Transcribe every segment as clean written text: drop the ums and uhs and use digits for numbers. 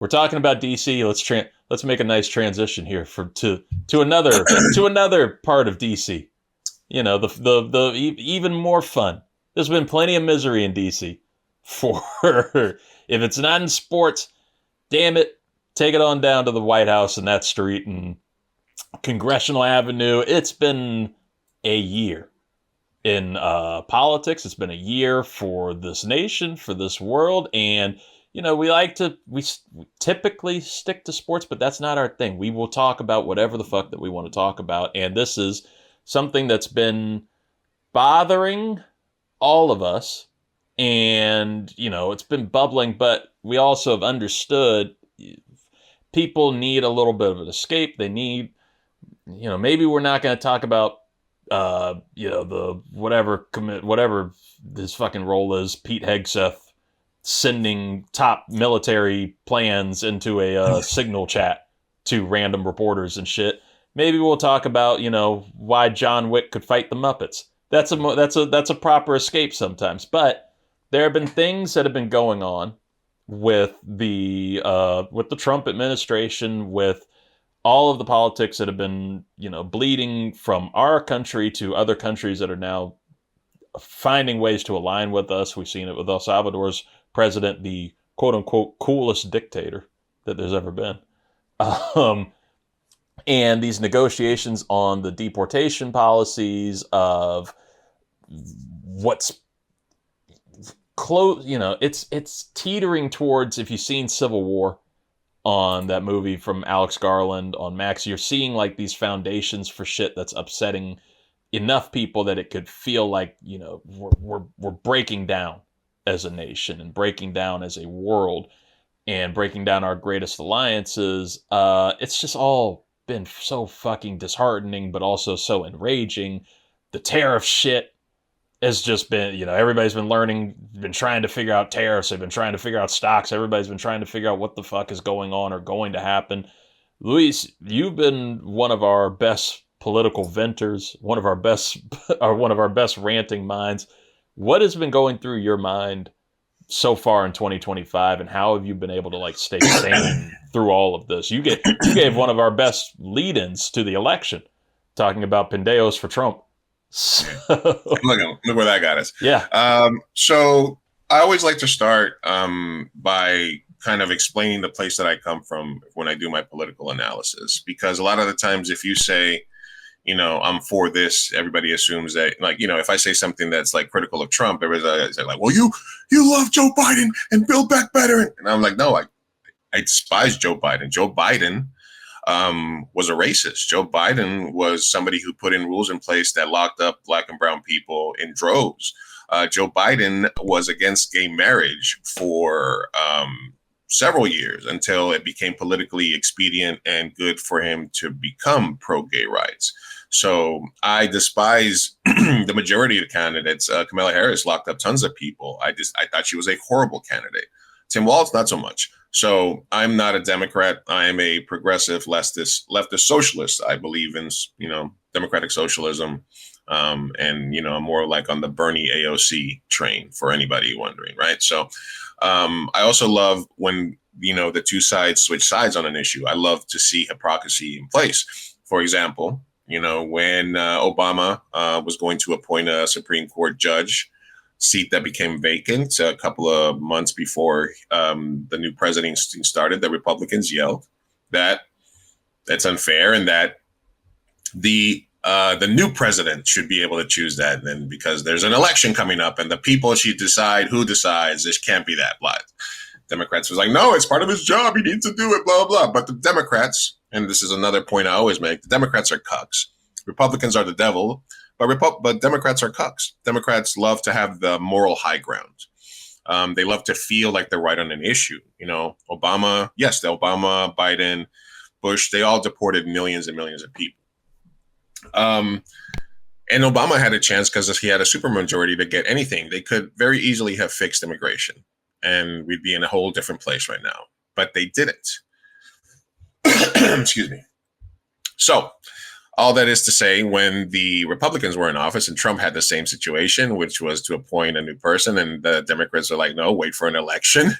we're talking about DC. Let's make a nice transition here to another part of DC. You know, even more fun. There's been plenty of misery in DC. For if it's not in sports, damn it, take it on down to the White House and that street and Congressional Avenue. It's been a year in politics. It's been a year for this nation, for this world, and you know we typically stick to sports, but that's not our thing. We will talk about whatever the fuck that we want to talk about, and this is something that's been bothering all of us, and you know it's been bubbling, but we also have understood people need a little bit of an escape. They need, you know, maybe we're not going to talk about the whatever his fucking role is, Pete Hegseth sending top military plans into a signal chat to random reporters and shit. Maybe we'll talk about, you know, why John Wick could fight the Muppets. That's a proper escape sometimes. But there have been things that have been going on with the Trump administration, with all of the politics that have been, you know, bleeding from our country to other countries that are now finding ways to align with us. We've seen it with El Salvador's president, the quote unquote coolest dictator that there's ever been. And these negotiations on the deportation policies of what's close, you know, it's teetering towards, if you've seen Civil War on that movie from Alex Garland on Max, you're seeing like these foundations for shit that's upsetting enough people that it could feel like, you know, we're breaking down as a nation and breaking down as a world and breaking down our greatest alliances. It's just all been so fucking disheartening, but also so enraging. The tariff shit has just been, you know, everybody's been learning, been trying to figure out tariffs. They've been trying to figure out stocks. Everybody's been trying to figure out what the fuck is going on or going to happen. Luis, you've been one of our best political venters, one of our best ranting minds. What has been going through your mind so far in 2025, and how have you been able to like stay sane through all of this? You gave one of our best lead-ins to the election, talking about Pendeos for Trump. So, look where that got us. Yeah. So I always like to start by kind of explaining the place that I come from when I do my political analysis, because a lot of the times if you say, you know, I'm for this, everybody assumes that, like, you know, if I say something that's like critical of Trump, everybody's like, well, you love Joe Biden and Build Back Better. And I'm like, no, I despise Joe Biden. Joe Biden was a racist. Joe Biden was somebody who put in rules in place that locked up Black and brown people in droves. Joe Biden was against gay marriage for several years until it became politically expedient and good for him to become pro-gay rights. So I despise the majority of the candidates. Kamala Harris locked up tons of people. I thought she was a horrible candidate. Tim Walz, not so much. So I'm not a Democrat. I am a progressive leftist socialist. I believe in, you know, democratic socialism. And, you know, I'm more like on the Bernie AOC train, for anybody wondering, right? So I also love when, you know, the two sides switch sides on an issue. I love to see hypocrisy in place. For example, you know, when Obama was going to appoint a Supreme Court judge, seat that became vacant a couple of months before the new presidency started, the Republicans yelled that that's unfair and that the new president should be able to choose that. And then because there's an election coming up and the people should decide who decides, this can't be that. Blah. Democrats was like, no, it's part of his job. He needs to do it, blah, blah. But the Democrats, and this is another point I always make, the Democrats are cucks. Republicans are the devil, but Democrats are cucks. Democrats love to have the moral high ground. They love to feel like they're right on an issue. You know, Obama, Biden, Bush, they all deported millions and millions of people. And Obama had a chance because he had a supermajority to get anything. They could very easily have fixed immigration and we'd be in a whole different place right now. But they didn't. Excuse me. So All that is to say, when the Republicans were in office and Trump had the same situation, which was to appoint a new person, and the Democrats are like, no, wait for an election.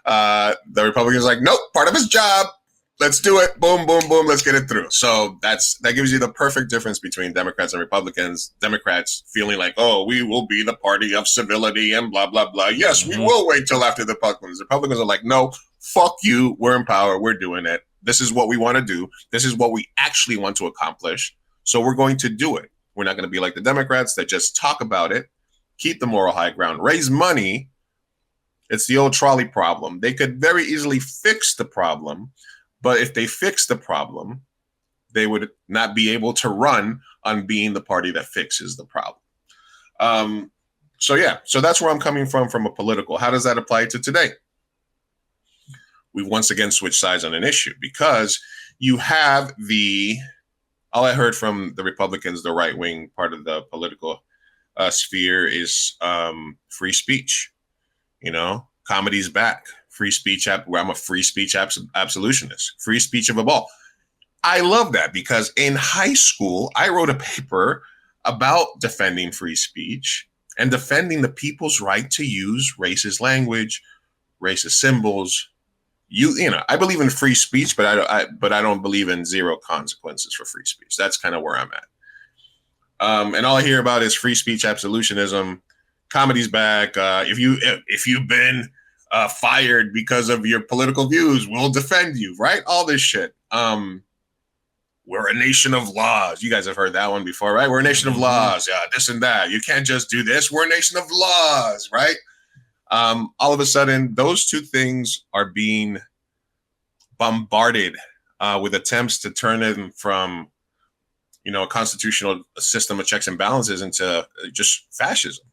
The Republicans are like, nope, part of his job. Let's do it. Boom, boom, boom. Let's get it through. So that gives you the perfect difference between Democrats and Republicans. Democrats feeling like, oh, we will be the party of civility and blah, blah, blah. Yes, we will wait till after the Republicans. The Republicans are like, no, fuck you. We're in power. We're doing it. This is what we want to do. This is what we actually want to accomplish. So we're going to do it. We're not going to be like the Democrats that just talk about it, keep the moral high ground, raise money. It's the old trolley problem. They could very easily fix the problem. But if they fix the problem, they would not be able to run on being the party that fixes the problem. So that's where I'm coming from a political. How does that apply to today? We've once again switched sides on an issue because you have all I heard from the Republicans, the right wing part of the political sphere, is free speech. Comedy's back. Free speech, where I'm a free speech absolutionist, free speech of a ball. I love that because in high school, I wrote a paper about defending free speech and defending the people's right to use racist language, racist symbols. I believe in free speech, but I don't believe in zero consequences for free speech. That's kind of where I'm at. And all I hear about is free speech absolutionism. Comedy's back. If you've been fired because of your political views, we'll defend you, right? All this shit. We're a nation of laws. You guys have heard that one before, right? We're a nation of laws. Yeah, this and that. You can't just do this. We're a nation of laws, right? All of a sudden, those two things are being bombarded with attempts to turn it from, a constitutional system of checks and balances into just fascism.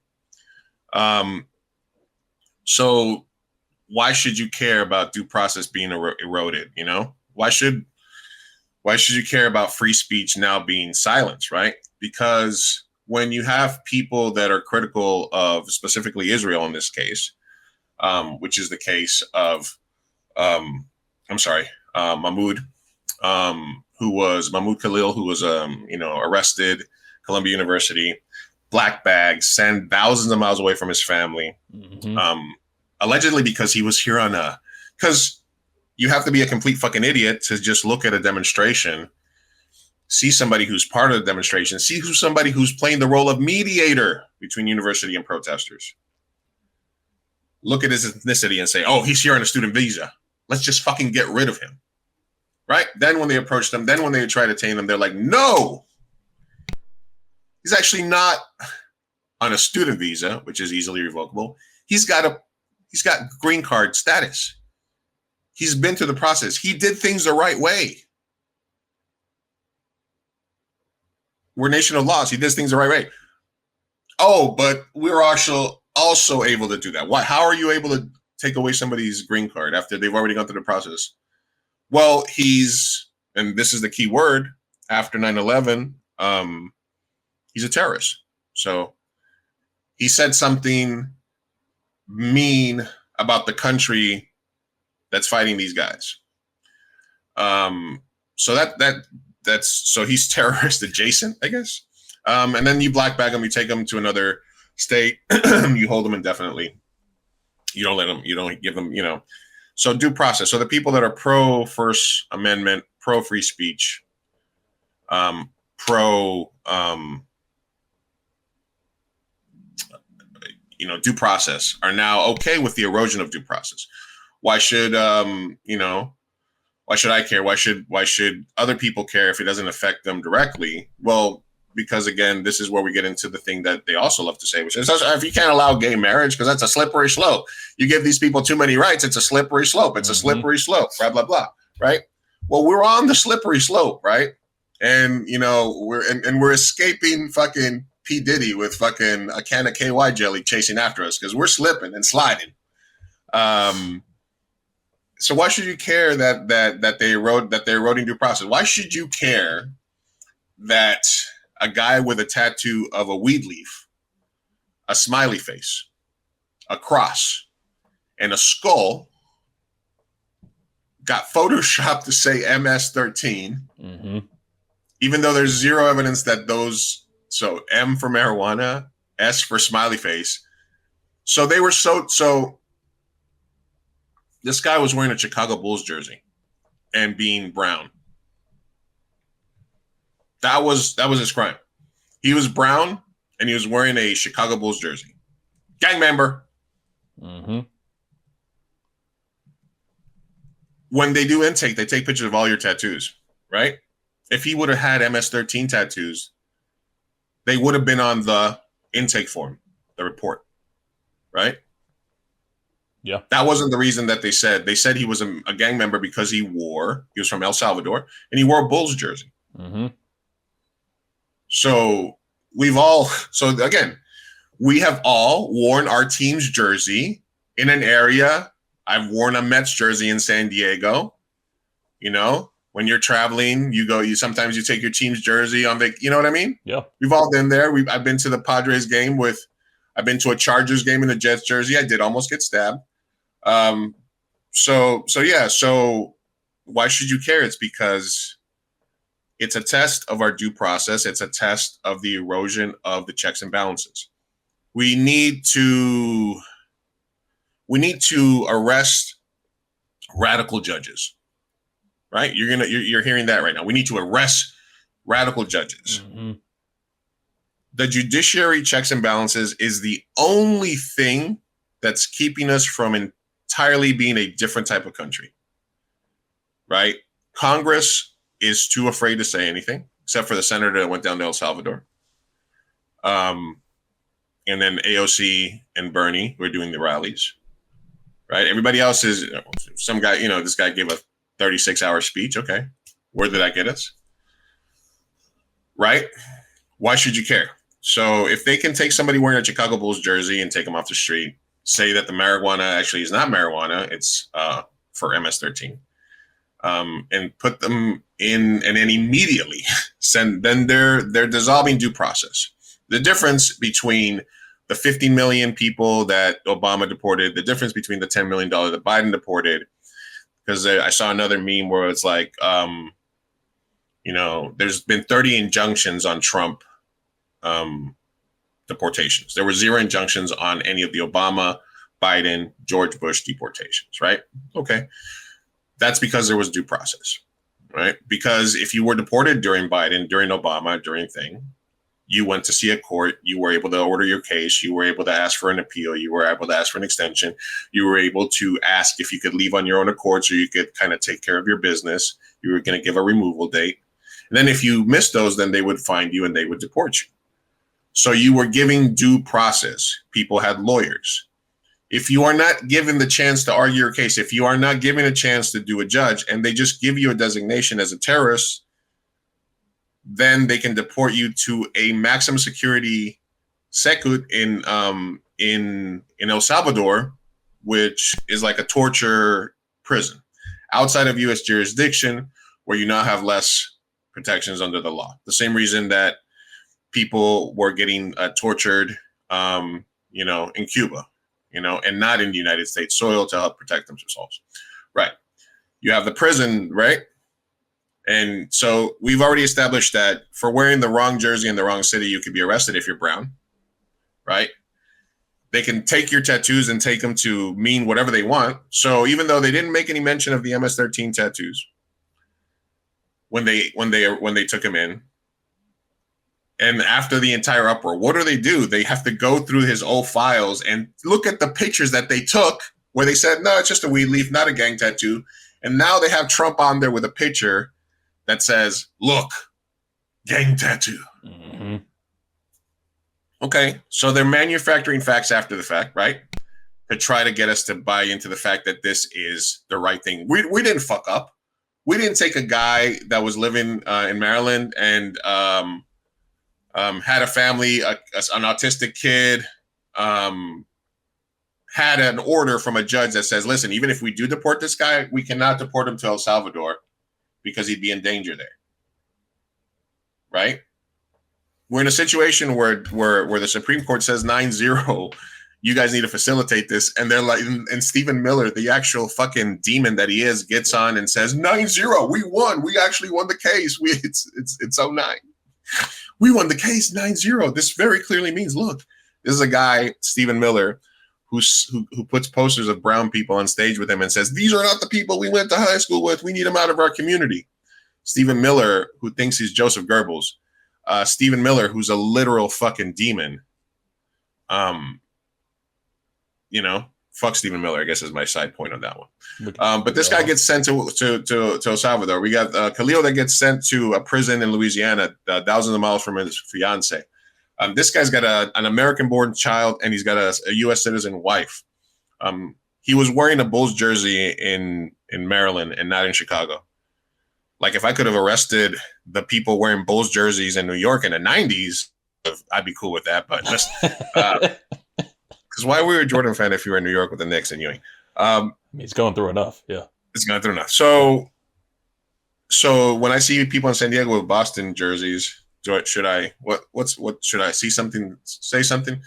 So why should you care about due process being eroded? Why should you care about free speech now being silenced, right? Because when you have people that are critical of specifically Israel in this case, which is the case of, Mahmoud, Mahmoud Khalil, who was, arrested, Columbia University, black bag, sent thousands of miles away from his family, allegedly because he was here because you have to be a complete fucking idiot to just look at a demonstration, see somebody who's part of the demonstration, see somebody who's playing the role of mediator between university and protesters. Look at his ethnicity and say, oh, he's here on a student visa. Let's just fucking get rid of him. Right? Then when they approach them, then when they try to tame them, they're like, no, he's actually not on a student visa, which is easily revocable. He's got green card status. He's been through the process. He did things the right way. We're a nation of laws. He does things the right way. Oh, but we're also able to do that. Why? How are you able to take away somebody's green card after they've already gone through the process? Well, and this is the key word, after 9/11, he's a terrorist. So he said something mean about the country that's fighting these guys. So so he's terrorist adjacent, I guess. And then you black bag him, you take him to another state, you hold them indefinitely. You don't let them, you don't give them, So due process. So the people that are pro First Amendment, pro free speech, pro due process are now okay with the erosion of due process. Why should why should I care? Why should other people care if it doesn't affect them directly? Well, because again, this is where we get into the thing that they also love to say, which is if you can't allow gay marriage, because that's a slippery slope. You give these people too many rights, it's a slippery slope. It's a slippery slope, blah, blah, blah, right? Well, we're on the slippery slope, right? And, we're escaping fucking P. Diddy with fucking a can of KY jelly chasing after us because we're slipping and sliding. So why should you care that they're eroding due process? Why should you care that a guy with a tattoo of a weed leaf, a smiley face, a cross, and a skull got photoshopped to say MS-13, even though there's zero evidence that those, so M for marijuana, S for smiley face. So they were so this guy was wearing a Chicago Bulls jersey and being brown. That was his crime. He was brown and he was wearing a Chicago Bulls jersey. Gang member. Mm-hmm. When they do intake, they take pictures of all your tattoos, right? If he would have had MS-13 tattoos, they would have been on the intake form, the report, right? Yeah. That wasn't the reason that they said. They said he was a gang member because he was from El Salvador, and he wore a Bulls jersey. Mm-hmm. So again, we have all worn our team's jersey in an area. I've worn a Mets jersey in San Diego. You know, when you're traveling, sometimes you take your team's jersey on you know what I mean? Yeah. We've all been there. I've been to the Padres game I've been to a Chargers game in a Jets jersey. I did almost get stabbed. So why should you care? It's because it's a test of our due process. It's a test of the erosion of the checks and balances. We need to arrest radical judges, right? You're hearing that right now. We need to arrest radical judges. Mm-hmm. The judiciary checks and balances is the only thing that's keeping us from entirely being a different type of country, right? Congress is too afraid to say anything, except for the senator that went down to El Salvador. And then AOC and Bernie were doing the rallies, right? Everybody else is some guy, this guy gave a 36-hour speech. Okay. Where did that get us? Right? Why should you care? So if they can take somebody wearing a Chicago Bulls jersey and take them off the street, say that the marijuana actually is not marijuana, it's for MS-13, and put them in, and then immediately then they're dissolving due process. The difference between the 50 million people that Obama deported, the difference between the $10 million that Biden deported, because I saw another meme where it's like, there's been 30 injunctions on Trump deportations. There were 0 injunctions on any of the Obama, Biden, George Bush deportations, right? Okay. That's because there was due process, right? Because if you were deported during Biden, during Obama, you went to see a court, you were able to order your case, you were able to ask for an appeal, you were able to ask for an extension, you were able to ask if you could leave on your own accord so you could kind of take care of your business, you were going to give a removal date. And then if you missed those, then they would find you and they would deport you. So you were giving due process. People had lawyers. If you are not given the chance to argue your case, if you are not given a chance to do a judge, and they just give you a designation as a terrorist, then they can deport you to a maximum security secut in El Salvador, which is like a torture prison outside of U.S. jurisdiction, where you now have less protections under the law. The same reason that people were getting tortured, in Cuba, and not in the United States soil to help protect themselves. Right. You have the prison, right? And so we've already established that for wearing the wrong jersey in the wrong city, you could be arrested if you're brown, right? They can take your tattoos and take them to mean whatever they want. So even though they didn't make any mention of the MS-13 tattoos when they took him in, and after the entire uproar, what do? They have to go through his old files and look at the pictures that they took where they said, no, it's just a weed leaf, not a gang tattoo. And now they have Trump on there with a picture that says, look, gang tattoo. Mm-hmm. Okay, so they're manufacturing facts after the fact, right? To try to get us to buy into the fact that this is the right thing. We didn't fuck up. We didn't take a guy that was living in Maryland and had a family, an autistic kid, had an order from a judge that says, listen, even if we do deport this guy, we cannot deport him to El Salvador because he'd be in danger there. Right? We're in a situation where the Supreme Court says 9-0, you guys need to facilitate this. And they're like, and Stephen Miller, the actual fucking demon that he is, gets on and says 9-0. We won. We actually won the case. It's 09. We won the case 9-0. This very clearly means, look, this is a guy, Stephen Miller, who puts posters of brown people on stage with him and says, these are not the people we went to high school with. We need them out of our community. Stephen Miller, who thinks he's Joseph Goebbels. Stephen Miller, who's a literal fucking demon. Fuck Stephen Miller, I guess is my side point on that one. But this guy gets sent to El Salvador. We got Khalil that gets sent to a prison in Louisiana, thousands of miles from his fiance. This guy's got an American-born child, and he's got a U.S. citizen wife. He was wearing a Bulls jersey in Maryland and not in Chicago. Like, if I could have arrested the people wearing Bulls jerseys in New York in the 90s, I'd be cool with that. But just because why were you a Jordan fan if you were in New York with the Knicks and Ewing? He's going through enough. Yeah, it's going through enough. So when I see people in San Diego with Boston jerseys, what should I see something, say something?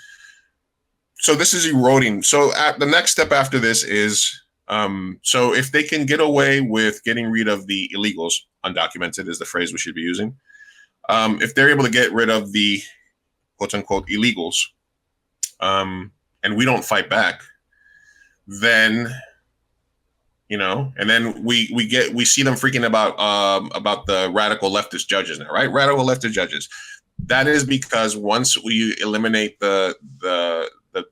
So this is eroding. So the next step after this is, so if they can get away with getting rid of the illegals, undocumented is the phrase we should be using. If they're able to get rid of the quote unquote illegals, and we don't fight back, then, and then we see them freaking about the radical leftist judges now, right? Radical leftist judges. That is because once we eliminate the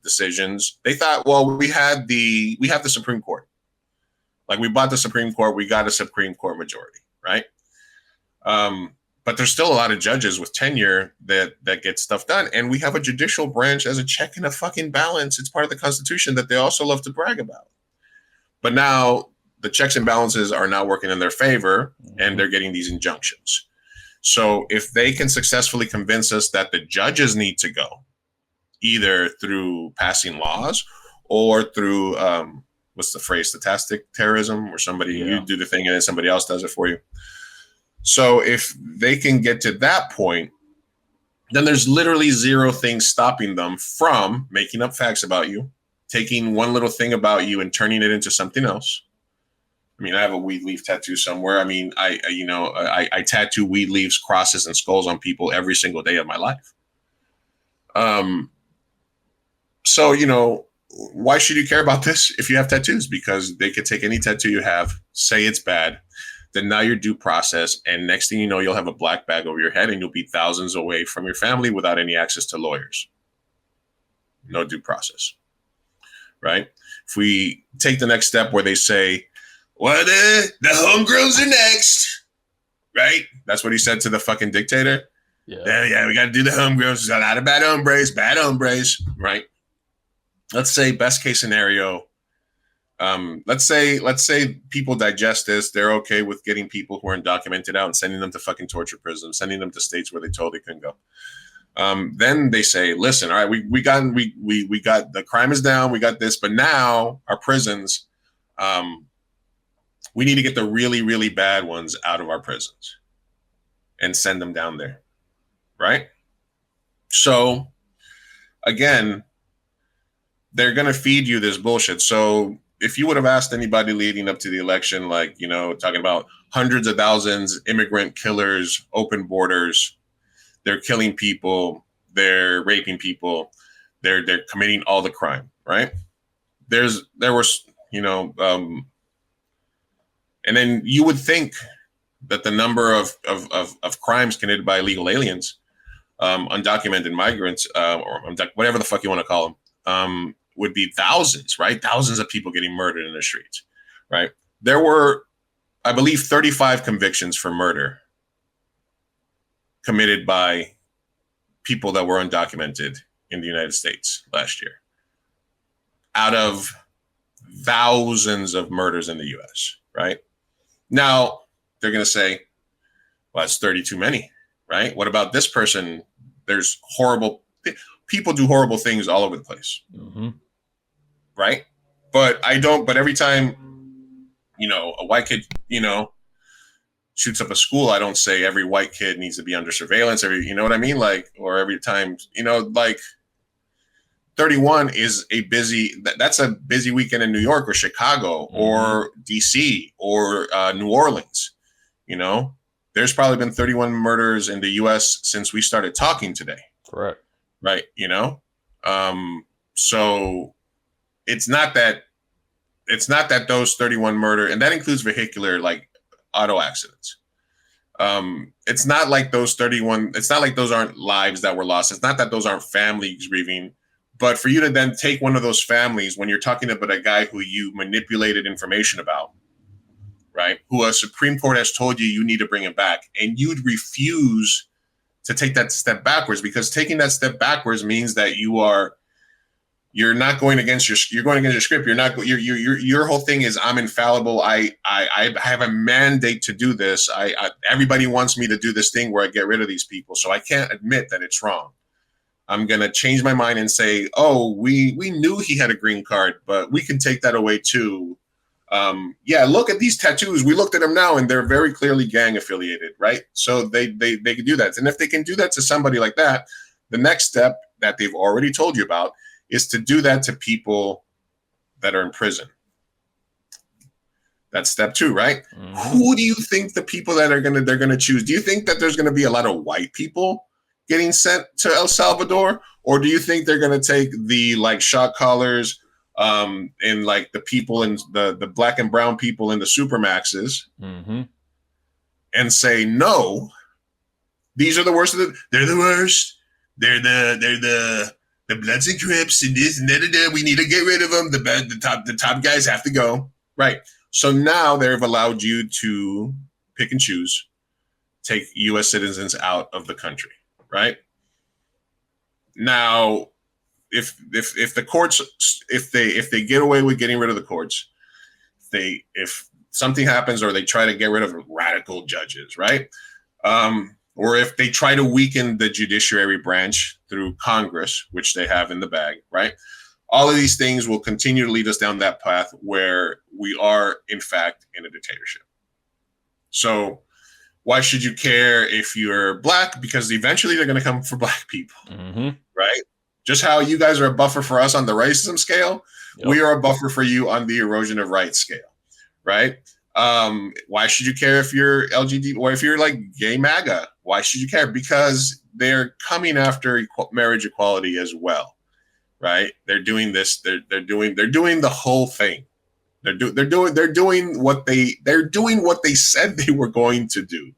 decisions, they thought, well, we have the Supreme Court. Like, we bought the Supreme Court, we got a Supreme Court majority, right? But there's still a lot of judges with tenure that get stuff done. And we have a judicial branch as a check and a fucking balance. It's part of the Constitution that they also love to brag about. But now the checks and balances are not working in their favor, and they're getting these injunctions. So if they can successfully convince us that the judges need to go, either through passing laws or through, what's the phrase, stochastic terrorism, where you do the thing and then somebody else does it for you. So if they can get to that point, then there's literally zero things stopping them from making up facts about you, taking one little thing about you and turning it into something else. I mean, I have a weed leaf tattoo somewhere. I mean, I tattoo weed leaves, crosses, and skulls on people every single day of my life. So, why should you care about this if you have tattoos? Because they could take any tattoo you have, say it's bad, deny your due process, and next thing you know, you'll have a black bag over your head and you'll be thousands away from your family without any access to lawyers. No due process, right? If we take the next step where they say, well, the homegirls are next, right? That's what he said to the fucking dictator. Yeah, we got to do the homegirls. There's a lot of bad hombres, right? Let's say best case scenario. Let's say people digest this. They're okay with getting people who are undocumented out and sending them to fucking torture prisons, sending them to states where they totally couldn't go. Then they say, listen, all right, we got the crime is down. We got this, but now our prisons, we need to get the really, really bad ones out of our prisons and send them down there. Right. So again, they're going to feed you this bullshit. So if you would have asked anybody leading up to the election, like, talking about hundreds of thousands, immigrant killers, open borders, they're killing people, they're raping people, they're committing all the crime, right? There was, and then you would think that the number of crimes committed by illegal aliens, undocumented migrants, or whatever the fuck you want to call them, would be thousands, right? Thousands of people getting murdered in the streets, right? There were, I believe, 35 convictions for murder committed by people that were undocumented in the United States last year, out of thousands of murders in the US, right? Now, they're going to say, well, that's 30 too many, right? What about this person? There's people do horrible things all over the place. Mm-hmm. Right. But every time, a white kid, shoots up a school, I don't say every white kid needs to be under surveillance. You know what I mean? Like, or every time, 31 is a busy, that's a busy weekend in New York or Chicago or DC or New Orleans. You know, there's probably been 31 murders in the US since we started talking today. Correct. Right. You know, so it's not that those 31 murder, and that includes vehicular, like auto accidents. It's not like those 31, it's not like those aren't lives that were lost. It's not that those aren't families grieving. But for you to then take one of those families when you're talking about a guy who you manipulated information about, right, who a Supreme Court has told you need to bring him back, and you'd refuse to take that step backwards, because taking that step backwards means that you're not going against you're going against your script. You're not your whole thing is, I'm infallible. I have a mandate to do this. Everybody wants me to do this thing where I get rid of these people, so I can't admit that it's wrong. I'm going to change my mind and say, oh, we knew he had a green card, but we can take that away too. Yeah, look at these tattoos. We looked at them now, and they're very clearly gang affiliated, right? So they can do that. And if they can do that to somebody like that, the next step that they've already told you about is to do that to people that are in prison. That's step 2, right? Who do you think the people that they're gonna choose? Do you think that there's gonna be a lot of white people getting sent to El Salvador, or do you think they're gonna take the like shot callers, and like the people in the black and brown people in the supermaxes, and say, no, these are the worst they're the worst. They're the Bloods and Crips and this and that. We need to get rid of them. The top guys have to go. Right. So now they've allowed you to pick and choose, take U.S. citizens out of the country. Right. Now, if the courts, if they get away with getting rid of the courts, if something happens or they try to get rid of radical judges, right? Or if they try to weaken the judiciary branch through Congress, which they have in the bag, right? All of these things will continue to lead us down that path where we are, in fact, in a dictatorship. So why should you care if you're black? Because eventually they're going to come for black people, right? Just how you guys are a buffer for us on the racism scale, we are a buffer for you on the erosion of rights scale, right? Why should you care if you're LGBT or if you're like gay MAGA? Why should you care? Because they're coming after marriage equality as well, right? They're doing this. They're doing the whole thing. They're doing what they said they were going to do.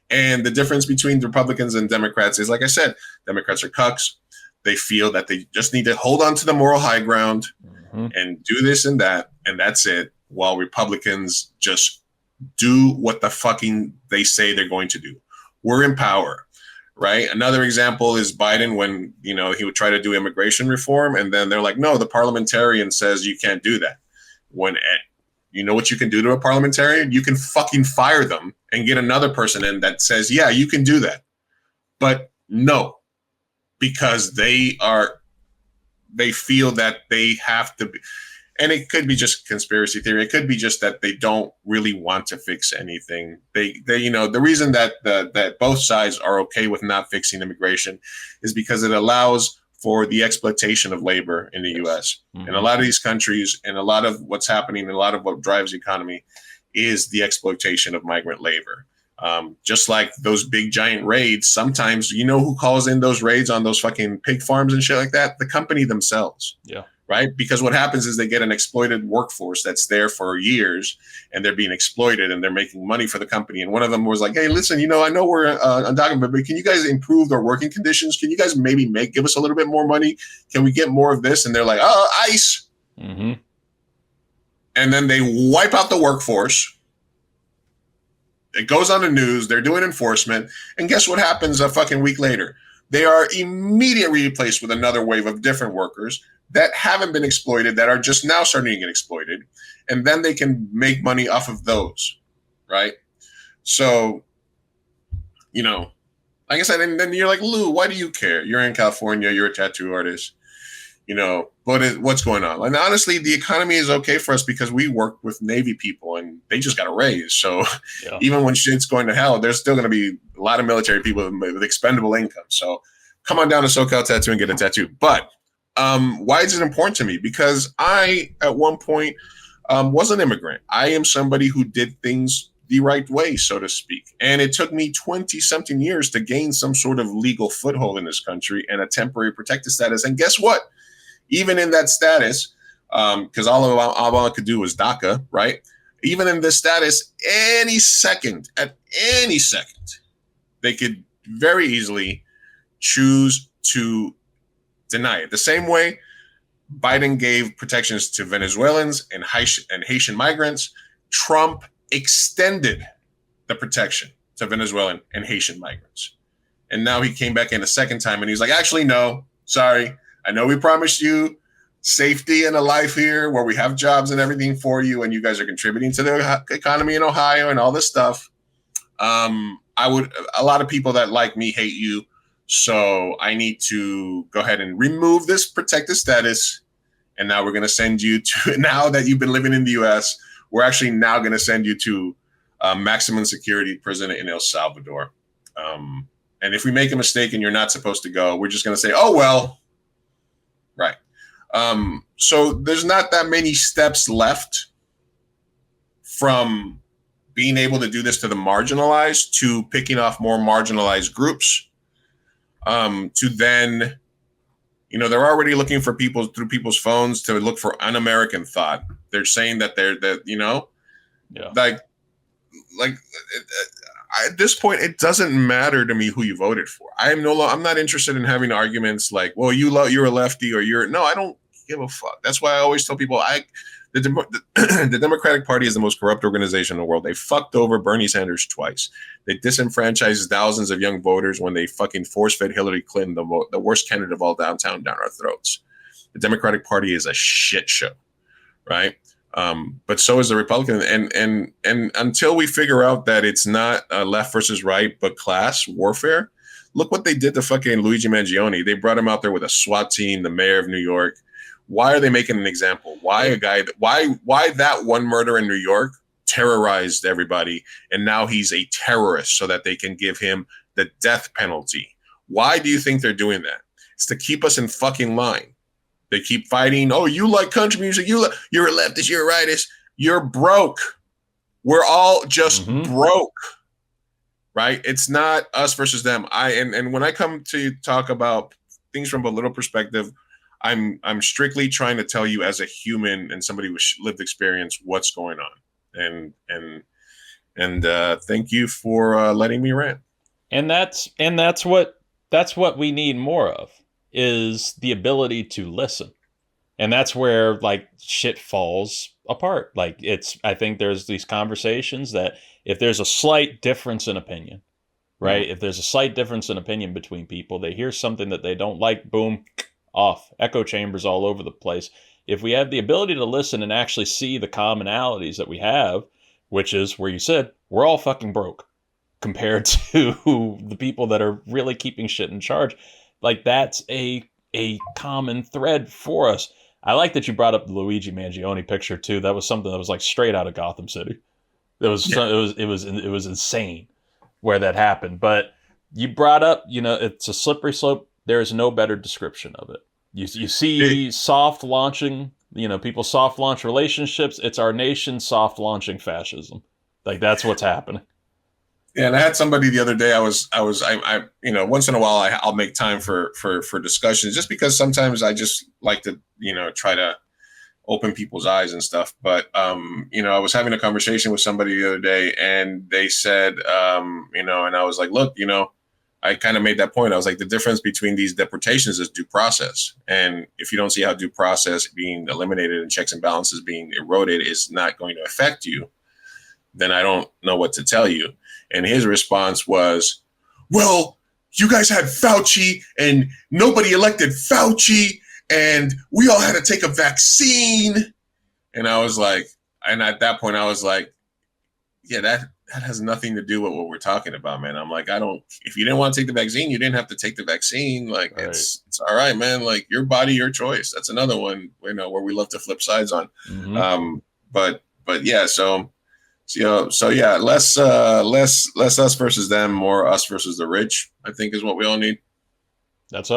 And the difference between Republicans and Democrats is, like I said, Democrats are cucks. They feel that they just need to hold on to the moral high ground and do this and that, and that's it. While Republicans just do what the fucking they say they're going to do. We're in power, right? Another example is Biden when, he would try to do immigration reform, and then they're like, no, the parliamentarian says you can't do that. When you know what you can do to a parliamentarian? You can fucking fire them and get another person in that says, yeah, you can do that. But no, because they feel that they have to be. And it could be just conspiracy theory. It could be just that they don't really want to fix anything. They the reason that both sides are okay with not fixing immigration is because it allows for the exploitation of labor in the U.S. And a lot of these countries, and a lot of what's happening, and a lot of what drives the economy is the exploitation of migrant labor. Just like those big giant raids, sometimes who calls in those raids on those fucking pig farms and shit like that? The company themselves. Yeah. Right? Because what happens is they get an exploited workforce that's there for years, and they're being exploited, and they're making money for the company. And one of them was like, hey, listen, I know we're undocumented, but can you guys improve their working conditions? Can you guys maybe give us a little bit more money? Can we get more of this? And they're like, ICE. And then they wipe out the workforce. It goes on the news. They're doing enforcement. And guess what happens a fucking week later? They are immediately replaced with another wave of different workers that haven't been exploited, that are just now starting to get exploited. And then they can make money off of those, right? So, like I said, and then you're like, Lou, why do you care? You're in California. You're a tattoo artist. What's going on? And honestly, the economy is okay for us because we work with Navy people and they just got a raise. So even when shit's going to hell, there's still going to be a lot of military people with expendable income. So come on down to SoCal Tattoo and get a tattoo. But Why is it important to me? Because I, at one point, was an immigrant. I am somebody who did things the right way, so to speak. And it took me 20 something years to gain some sort of legal foothold in this country and a temporary protected status. And guess what? Even in that status, because all Obama could do was DACA, right? Even in this status, at any second, they could very easily choose to deny it. The same way Biden gave protections to Venezuelans and Haitian migrants, Trump extended the protection to Venezuelan and Haitian migrants. And now he came back in a second time and he's like, actually, no, sorry. I know we promised you safety and a life here where we have jobs and everything for you, and you guys are contributing to the economy in Ohio and all this stuff. A lot of people that like me hate you. So I need to go ahead and remove this protected status. And now we're going to send you to, now that you've been living in the US, we're actually now going to send you to maximum security prison in El Salvador. And if we make a mistake and you're not supposed to go, we're just going to say, oh, well, right. So there's not that many steps left from being able to do this to the marginalized, to picking off more marginalized groups, to then, they're already looking for people through people's phones to look for un-American thought. They're saying that at this point, it doesn't matter to me who you voted for. I'm not interested in having arguments like, well, you're a lefty or no, I don't give a fuck. That's why I always tell people the Democratic Party is the most corrupt organization in the world. They fucked over Bernie Sanders twice. They disenfranchised thousands of young voters when they fucking force-fed Hillary Clinton, the worst candidate of all down our throats. The Democratic Party is a shit show, right? But so is the Republican. And until we figure out that it's not left versus right, but class warfare, look what they did to fucking Luigi Mangione. They brought him out there with a SWAT team, the mayor of New York. Why are they making an example? Why that one murder in New York terrorized everybody, and now he's a terrorist so that they can give him the death penalty? Why do you think they're doing that? It's to keep us in fucking line. They keep fighting. Oh, you like country music. You're a leftist. You're a rightist. You're broke. We're all just broke, right? It's not us versus them. And when I come to talk about things from a little perspective, I'm strictly trying to tell you as a human and somebody with lived experience what's going on. And thank you for letting me rant. And that's what we need more of, is the ability to listen. And that's where like shit falls apart. Like I think there's these conversations that if there's a slight difference in opinion, right? If there's a slight difference in opinion between people, they hear something that they don't like, boom, off, echo chambers all over the place. If we have the ability to listen and actually see the commonalities that we have, which is where you said we're all fucking broke compared to the people that are really keeping shit in charge. Like that's a common thread for us. I like that you brought up the Luigi Mangione picture too. That was something that was like straight out of Gotham City. It was insane where that happened. But you brought up, it's a slippery slope. There is no better description of it. You see soft launching, people soft launch relationships. It's our nation soft launching fascism. Like that's what's happening. Yeah, and I had somebody the other day. I once in a while I'll make time for discussions, just because sometimes I just like to try to open people's eyes and stuff. But I was having a conversation with somebody the other day, and they said, and I was like, look, I kind of made that point. I was like, the difference between these deportations is due process. And if you don't see how due process being eliminated and checks and balances being eroded is not going to affect you, then I don't know what to tell you. And his response was, well, you guys had Fauci and nobody elected Fauci and we all had to take a vaccine. And I was like, and at that point I was like, yeah, that has nothing to do with what we're talking about, man. I'm like, if you didn't want to take the vaccine, you didn't have to take the vaccine. Like, right. It's all right, man. Like, your body, your choice. That's another one, where we love to flip sides on. But yeah, so yeah, less us versus them, more us versus the rich, I think is what we all need. That's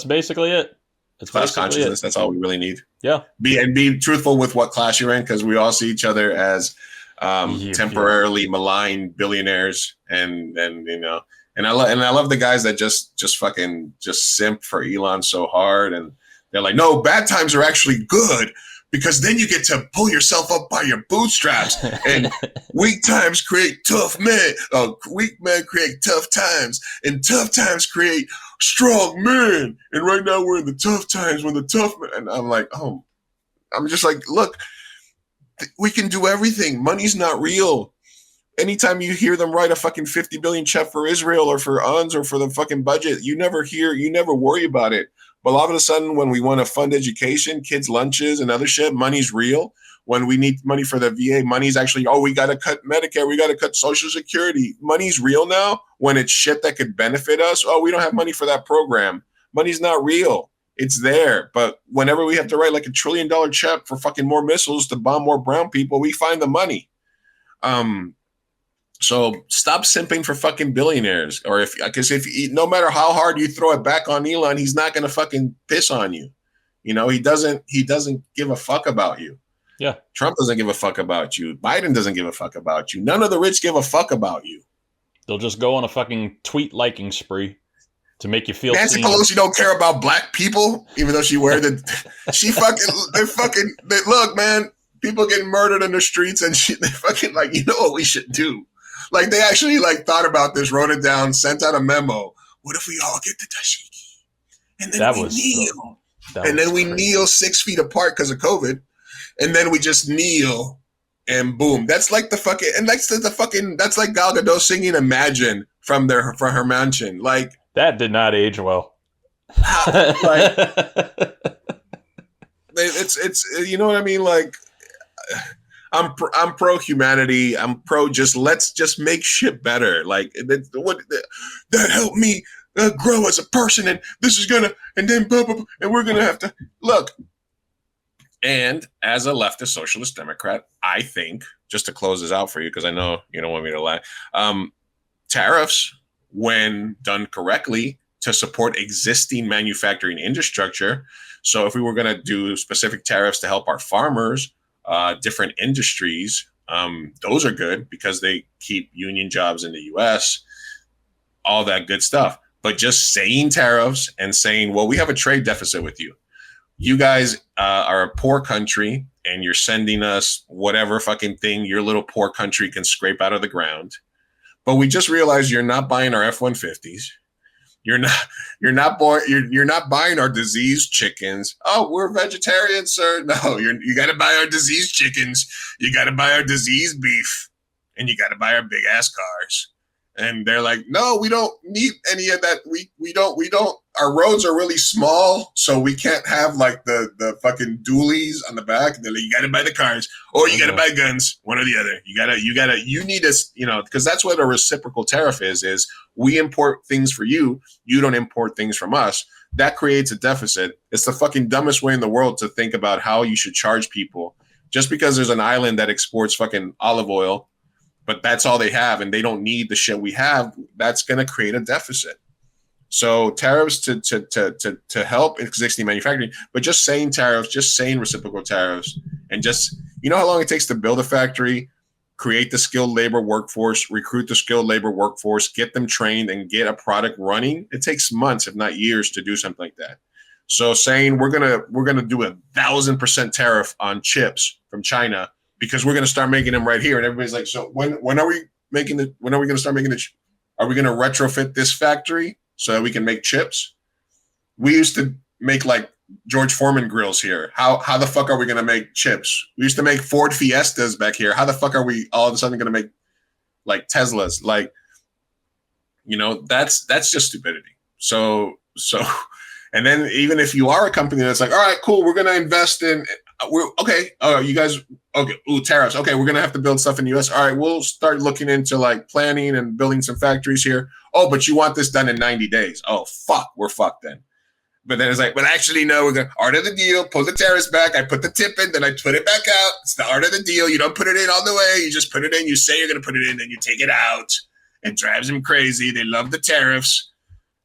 basically it. That's class basically consciousness. it. That's all we really need. Yeah. Be truthful with what class you're in, because we all see each other as temporarily maligned billionaires, and and I love the guys that just fucking just simp for Elon so hard, and they're like, no, bad times are actually good, because then you get to pull yourself up by your bootstraps, and weak times create tough men. Weak men create tough times, and tough times create strong men. And right now we're in the tough times when the tough men. And I'm like, oh, I'm just like, look, we can do everything. Money's not real. Anytime you hear them write a fucking 50 billion check for Israel or for UNS or for the fucking budget, you never worry about it. But all of a sudden, when we want to fund education, kids' lunches and other shit, money's real. When we need money for the VA, money's actually, we got to cut Medicare. We got to cut Social Security. Money's real now. When it's shit that could benefit us, we don't have money for that program. Money's not real. It's there. But whenever we have to write like $1 trillion check for fucking more missiles to bomb more brown people, we find the money. So stop simping for fucking billionaires, because if no matter how hard you throw it back on Elon, he's not going to fucking piss on you. He doesn't give a fuck about you. Yeah. Trump doesn't give a fuck about you. Biden doesn't give a fuck about you. None of the rich give a fuck about you. They'll just go on a fucking tweet liking spree to make you feel Nancy Pelosi don't care about black people, even though she wear look, man, people getting murdered in the streets, and they fucking like, what we should do? Like, they actually like thought about this, wrote it down, sent out a memo. What if we all get the dashiki? And then we kneel. And then we kneel 6 feet apart because of COVID. And then we just kneel, and boom. That's like that's like Gal Gadot singing Imagine from her mansion. Like, that did not age well. It's you know what I mean? Like, I'm pro humanity. I'm pro let's just make shit better. Like, that helped me grow as a person, and this is gonna, and then blah, blah, blah, and we're gonna have to look. And as a leftist socialist Democrat, I think, just to close this out for you, because I know you don't want me to lie, tariffs, when done correctly, to support existing manufacturing infrastructure. So if we were going to do specific tariffs to help our farmers, different industries, those are good because they keep union jobs in the U.S., all that good stuff. But just saying tariffs and saying, well, we have a trade deficit with you. You guys are a poor country, and you're sending us whatever fucking thing your little poor country can scrape out of the ground. But we just realized you're not buying our F-150s. You're not buying our diseased chickens. Oh, we're vegetarians, sir. No, you got to buy our diseased chickens. You got to buy our diseased beef, and you got to buy our big ass cars. And they're like, no, we don't need any of that. We don't. Our roads are really small, so we can't have like the fucking dualies on the back. And they're like, you got to buy the cars, or you got to buy guns, one or the other. You need us, because that's what a reciprocal tariff is we import things for you. You don't import things from us. That creates a deficit. It's the fucking dumbest way in the world to think about how you should charge people. Just because there's an island that exports fucking olive oil, but that's all they have, and they don't need the shit we have, that's going to create a deficit. So tariffs to help existing manufacturing, but just saying tariffs, just saying reciprocal tariffs, and just, how long it takes to build a factory, create the skilled labor workforce, recruit the skilled labor workforce, get them trained, and get a product running. It takes months, if not years, to do something like that. So saying we're gonna do 1,000% tariff on chips from China because we're gonna start making them right here, and everybody's like, so when are we making it? When are we gonna start making it? Are we gonna retrofit this factory so that we can make chips? We used to make like George Foreman grills here. How the fuck are we gonna make chips? We used to make Ford Fiestas back here. How the fuck are we all of a sudden gonna make like Teslas? Like, that's just stupidity. So, and then even if you are a company that's like, all right, cool, we're gonna invest in, okay, you guys, okay, tariffs. Okay, we're gonna have to build stuff in the U.S. All right, we'll start looking into like planning and building some factories here. Oh, but you want this done in 90 days. Oh, fuck, we're fucked then. But then it's like, but actually, no, we're going to art of the deal, pull the tariffs back. I put the tip in, then I put it back out. It's the art of the deal. You don't put it in all the way. You just put it in. You say you're going to put it in, then you take it out. It drives them crazy. They love the tariffs.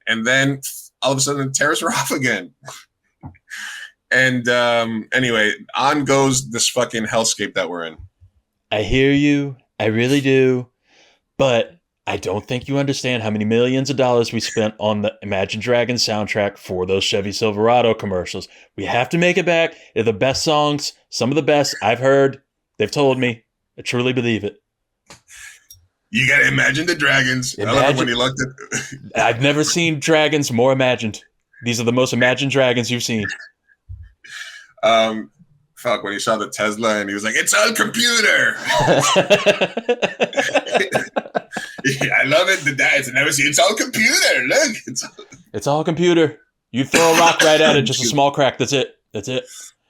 And then all of a sudden, the tariffs are off again. And anyway, on goes this fucking hellscape that we're in. I hear you. I really do. But I don't think you understand how many millions of dollars we spent on the Imagine Dragons soundtrack for those Chevy Silverado commercials. We have to make it back. They're the best songs, some of the best I've heard. They've told me. I truly believe it. You gotta imagine the dragons. I love it when you looked at. I've never seen dragons more imagined. These are the most imagined dragons you've seen. Fuck, when he saw the Tesla and he was like, "It's all computer." I love it. The dads never see. It's all computer. Look, it's all computer. You throw a rock right at it, just a small crack. That's it. That's it.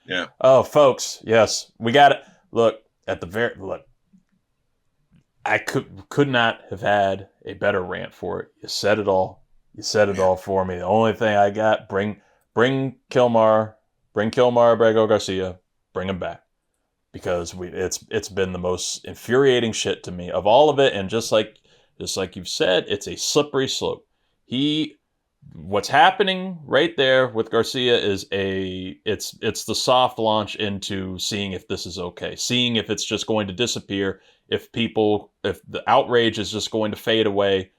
Yeah. Oh, folks, yes, we got it. Look at the look. I could not have had a better rant for it. You said it all. You said it all for me. The only thing I got, bring Kilmar, Abrego Garcia, bring him back, because it's been the most infuriating shit to me of all of it. And just like you've said, it's a slippery slope. What's happening right there with Garcia is it's the soft launch into seeing if this is okay, seeing if it's just going to disappear, if the outrage is just going to fade away,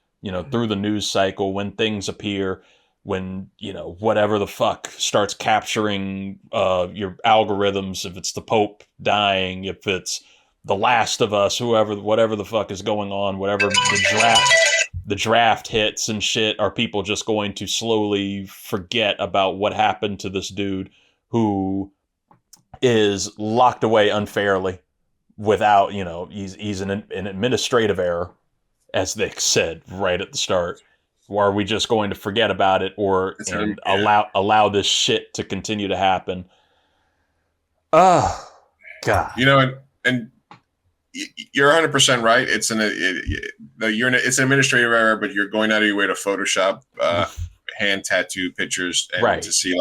through the news cycle, when things appear, when, whatever the fuck starts capturing your algorithms, if it's the Pope dying, if it's The Last of Us, whatever the fuck is going on, whatever the draft hits and shit, are people just going to slowly forget about what happened to this dude who is locked away unfairly without, he's an administrative error, as they said right at the start? Or are we just going to forget about it and allow this shit to continue to happen? Oh, God. And you're 100% right. It's an administrative error, but you're going out of your way to Photoshop hand tattoo pictures and to see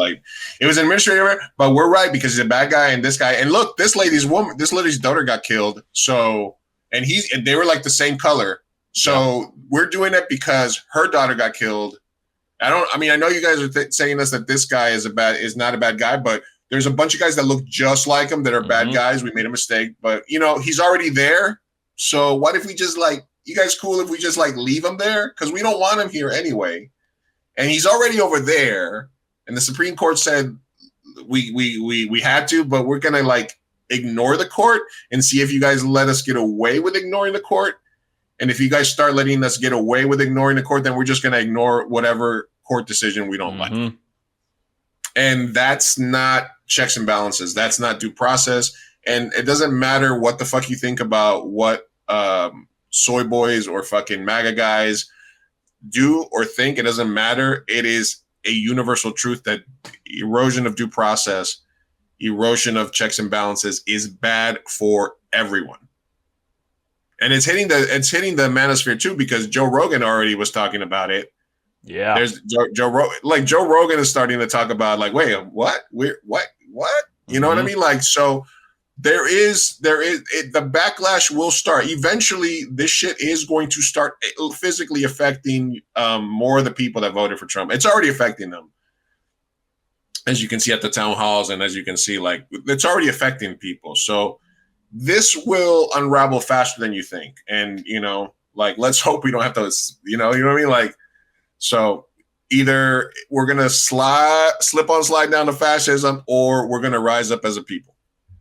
it was an administrative error. But we're right, because he's a bad guy, and this guy, and look, this lady's daughter got killed. So and they were like the same color. So we're doing it because her daughter got killed. I know you guys are saying that this guy is not a bad guy, but there's a bunch of guys that look just like him that are bad guys. We made a mistake, but he's already there. So what if we just you guys cool if we just leave him there? Because we don't want him here anyway. And he's already over there. And the Supreme Court said we had to, but we're going to ignore the court and see if you guys let us get away with ignoring the court. And if you guys start letting us get away with ignoring the court, then we're just going to ignore whatever court decision we don't like. And that's not checks and balances. That's not due process. And it doesn't matter what the fuck you think about what soy boys or fucking MAGA guys do or think. It doesn't matter. It is a universal truth that erosion of due process, erosion of checks and balances is bad for everyone. And it's hitting the manosphere too, because Joe Rogan already was talking about it. Yeah, there's Joe Rogan is starting to talk about wait, what? What? You know what I mean? So the backlash will start eventually. This shit is going to start physically affecting more of the people that voted for Trump. It's already affecting them, as you can see at the town halls, and as you can see, it's already affecting people. So this will unravel faster than you think. And, let's hope we don't have to, you know what I mean? So either we're going to slide down to fascism, or we're going to rise up as a people.